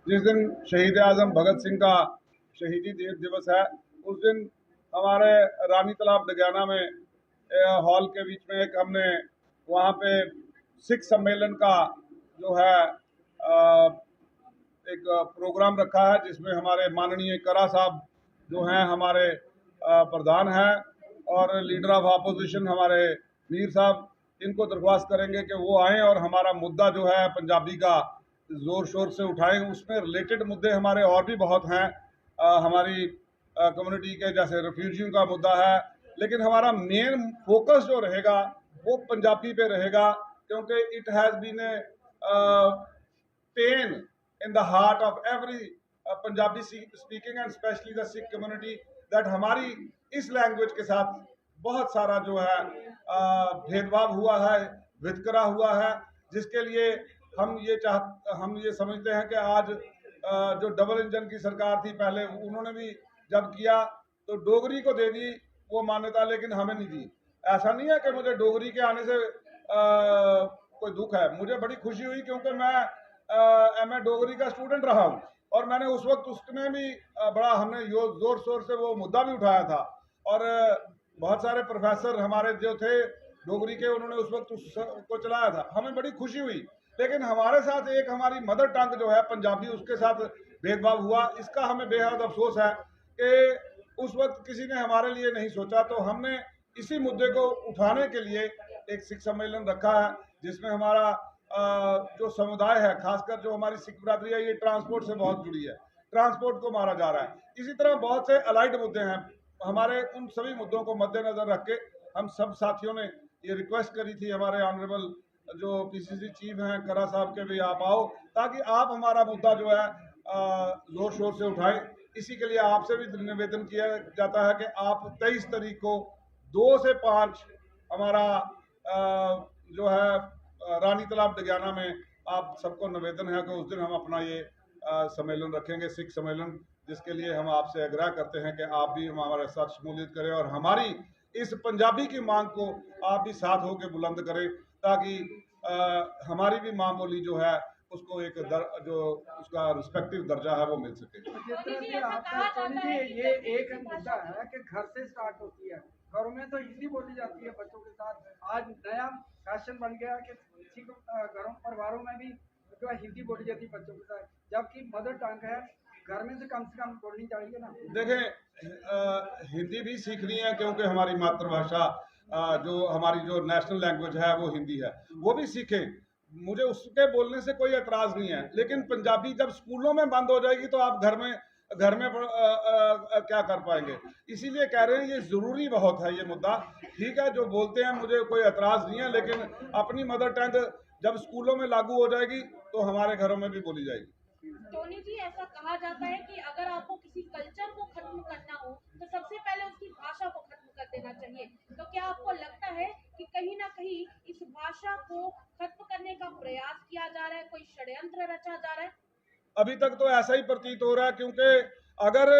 जिस दिन शहीद आजम भगत सिंह का शहीदी दिवस है, उस दिन हमारे रानी तालाब डगियाना में हॉल के बीच में एक हमने वहाँ पे सिख सम्मेलन का जो है एक प्रोग्राम रखा है, जिसमें हमारे माननीय करा साहब जो हैं हमारे प्रधान हैं और लीडर ऑफ अपोजिशन हमारे मीर साहब, इनको दरख्वास्त करेंगे कि वो आएँ और हमारा मुद्दा जो है पंजाबी का ज़ोर शोर से उठाएं। उसमें रिलेटेड मुद्दे हमारे और भी बहुत हैं, हमारी कम्युनिटी के जैसे रिफ्यूजियों का मुद्दा है, लेकिन हमारा मेन फोकस जो रहेगा वो पंजाबी पे रहेगा, क्योंकि it has been a pain in the heart of every Punjabi speaking and especially the Sikh community that हमारी इस लैंग्वेज के साथ बहुत सारा जो है भेदभाव हुआ है, वितकरा हुआ है, जिसके लिए हम ये समझते हैं कि आज जो डबल इंजन की सरकार थी पहले, उन्होंने भी जब किया तो डोगरी को दे दी वो मान्यता, लेकिन हमें नहीं दी। ऐसा नहीं है कि मुझे डोगरी के आने से कोई दुख है, मुझे बड़ी खुशी हुई क्योंकि मैं मैं डोगरी का स्टूडेंट रहा हूँ और मैंने उस वक्त उसमें भी बड़ा हमने जोर शोर से वो मुद्दा भी उठाया था और बहुत सारे प्रोफेसर हमारे जो थे डोगरी के, उन्होंने उस वक्त उसको चलाया था, हमें बड़ी खुशी हुई। लेकिन हमारे साथ एक हमारी मदर टंग जो है पंजाबी, उसके साथ भेदभाव हुआ, इसका हमें बेहद अफसोस है कि उस वक्त किसी ने हमारे लिए नहीं सोचा। तो हमने इसी मुद्दे को उठाने के लिए एक सिख सम्मेलन रखा है, जिसमें हमारा जो समुदाय है, खासकर जो हमारी सिख बरादरी है, ये ट्रांसपोर्ट से बहुत जुड़ी है, ट्रांसपोर्ट को मारा जा रहा है। इसी तरह बहुत से अलाइड मुद्दे हैं हमारे, उन सभी मुद्दों को मद्देनजर रख के हम सब साथियों ने ये रिक्वेस्ट करी थी हमारे ऑनरेबल जो पीसीसी चीफ हैं करा साहब के भी आप आओ, ताकि आप हमारा मुद्दा जो है जोर शोर से उठाएं। इसी के लिए आपसे भी निवेदन किया जाता है कि आप 23 तारीख को 2 से 5 हमारा जो है रानी तालाब डगियाना में आप सबको निवेदन है कि उस दिन हम अपना ये सम्मेलन रखेंगे, सिख सम्मेलन, जिसके लिए हम आपसे आग्रह करते हैं कि आप भी हमारे साथ शमूलियत करें और हमारी इस पंजाबी की मांग को आप भी साथ होकर बुलंद करें, ताकि हमारी भी माँ बोली जो है उसको एक जो उसका रिस्पेक्टिव दर्जा है वो मिल सके। जिस तरह से आपका ये एक मुद्दा है कि घर से स्टार्ट होती है, घरों में तो हिंदी बोली जाती है बच्चों के साथ। आज नया फैशन बन गया कि घरों परिवारों में भी जो है हिंदी बोली जाती है बच्चों के साथ, जबकि मदर टंग है, घर में से कम बोलनी चाहिए ना। देखें, हिंदी भी सीखनी है क्योंकि हमारी मातृभाषा जो हमारी जो नेशनल लैंग्वेज है वो हिंदी है, वो भी सीखें, मुझे उसके बोलने से कोई एतराज नहीं है। लेकिन पंजाबी जब स्कूलों में बंद हो जाएगी तो आप घर में क्या कर पाएंगे? इसीलिए कह रहे हैं ये जरूरी बहुत है ये मुद्दा। ठीक है, जो बोलते हैं मुझे कोई एतराज नहीं है, लेकिन अपनी मदर टंग जब स्कूलों में लागू हो जाएगी तो हमारे घरों में भी बोली जाएगी। टोनी जी, ऐसा कहा जाता है कि अगर आपको किसी कल्चर को खत्म करना हो तो सबसे पहले उसकी भाषा को खत्म कर देना चाहिए। तो क्या आपको लगता है कि कहीं ना कहीं इस भाषा को खत्म करने का प्रयास किया जा रहा है, कोई षड्यंत्र रचा जा रहा है? अभी तक तो ऐसा ही प्रतीत हो रहा है, क्योंकि अगर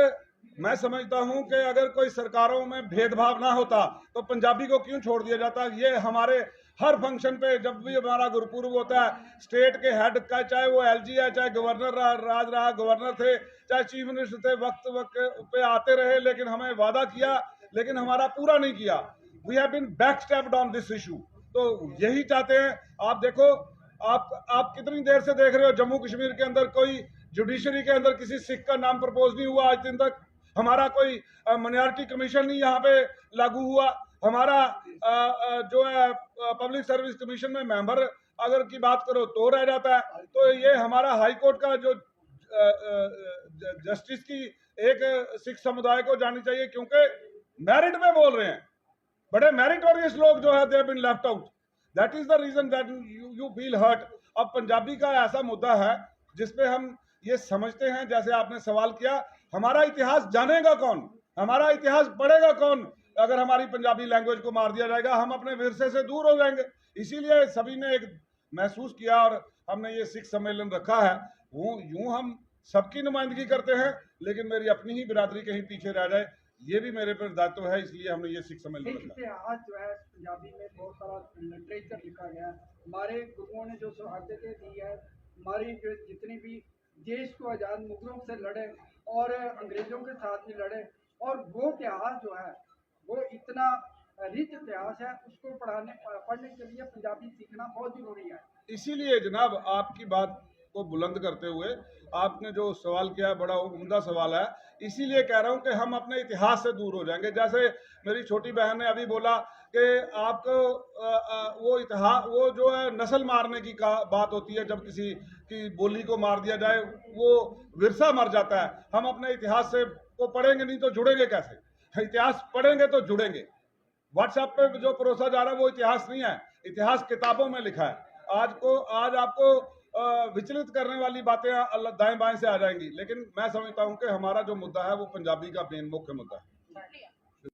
मैं समझता हूं कि अगर कोई सरकारों में भेदभाव ना होता तो पंजाबी को क्यों छोड़ दिया जाता। ये हमारे हर फंक्शन पे जब भी हमारा गुरुपुरब होता है, स्टेट के हेड का, चाहे वो एलजी है, चाहे गवर्नर राज रहा गवर्नर थे, चाहे चीफ मिनिस्टर थे, वक्त पे आते रहे, लेकिन हमें वादा किया लेकिन हमारा पूरा नहीं किया। We have been backstepped on this issue. तो यही चाहते हैं। आप देखो, आप कितनी देर से देख रहे हो जम्मू कश्मीर के अंदर कोई जुडिशरी के अंदर किसी सिख का नाम प्रपोज नहीं हुआ आज दिन तक। हमारा कोई माइनॉरिटी कमीशन नहीं यहाँ पे लागू हुआ। हमारा जो है पब्लिक सर्विस कमीशन में मेंबर अगर की बात करो तो रह जाता है। तो ये हमारा हाई कोर्ट का जो जस्टिस की एक सिख समुदाय को जानी चाहिए, क्योंकि मेरिट में बोल रहे हैं, बड़े मेरिटोरियस लोग जो है they have been left out. That is the reason that you feel hurt. अब पंजाबी का ऐसा मुद्दा है जिसपे हम ये समझते हैं, जैसे आपने सवाल किया, हमारा इतिहास जानेगा कौन, हमारा इतिहास पढ़ेगा कौन अगर हमारी पंजाबी लैंग्वेज को मार दिया जाएगा? हम अपने विरसे से दूर हो जाएंगे। इसीलिए सभी ने एक महसूस किया और हमने ये सिख सम्मेलन रखा है। यूं हम सबकी नुमाइंदगी करते हैं, लेकिन मेरी अपनी ही बिरादरी कहीं पीछे रह जाए, ये भी मेरे पर दायित्व है, इसलिए हमने ये सिख सम्मेलन रखा। इतिहास जो है पंजाबी में बहुत सारा लिटरेचर लिखा गया, हमारे गुरुओं ने जो शहादतें दी है, हमारी जो जितनी भी देश को आज़ाद मुगलों से लड़े और अंग्रेजों के साथ भी लड़े, और वो इतिहास जो है वो इतना रिच इतिहास है, उसको पढ़ने के लिए पंजाबी सीखना बहुत जरूरी है। इसीलिए जनाब आपकी बात को बुलंद करते हुए आपने जो सवाल किया है बड़ा उम्दा सवाल है। इसीलिए कह रहा हूं कि हम अपने इतिहास से दूर हो जाएंगे। जैसे मेरी छोटी बहन ने अभी बोला कि आपको वो इतिहास, वो जो है नस्ल मारने की बात होती है, जब किसी की बोली को मार दिया जाए वो विरसा मर जाता है। हम अपने इतिहास से को पढ़ेंगे नहीं तो जुड़ेंगे कैसे? इतिहास पढ़ेंगे तो जुड़ेंगे। व्हाट्सएप पे जो परोसा जा रहा है वो इतिहास नहीं है, इतिहास किताबों में लिखा है। आज आपको विचलित करने वाली बातें दाएं बाएं से आ जाएंगी, लेकिन मैं समझता हूं कि हमारा जो मुद्दा है वो पंजाबी का मेन मुख्य मुद्दा है।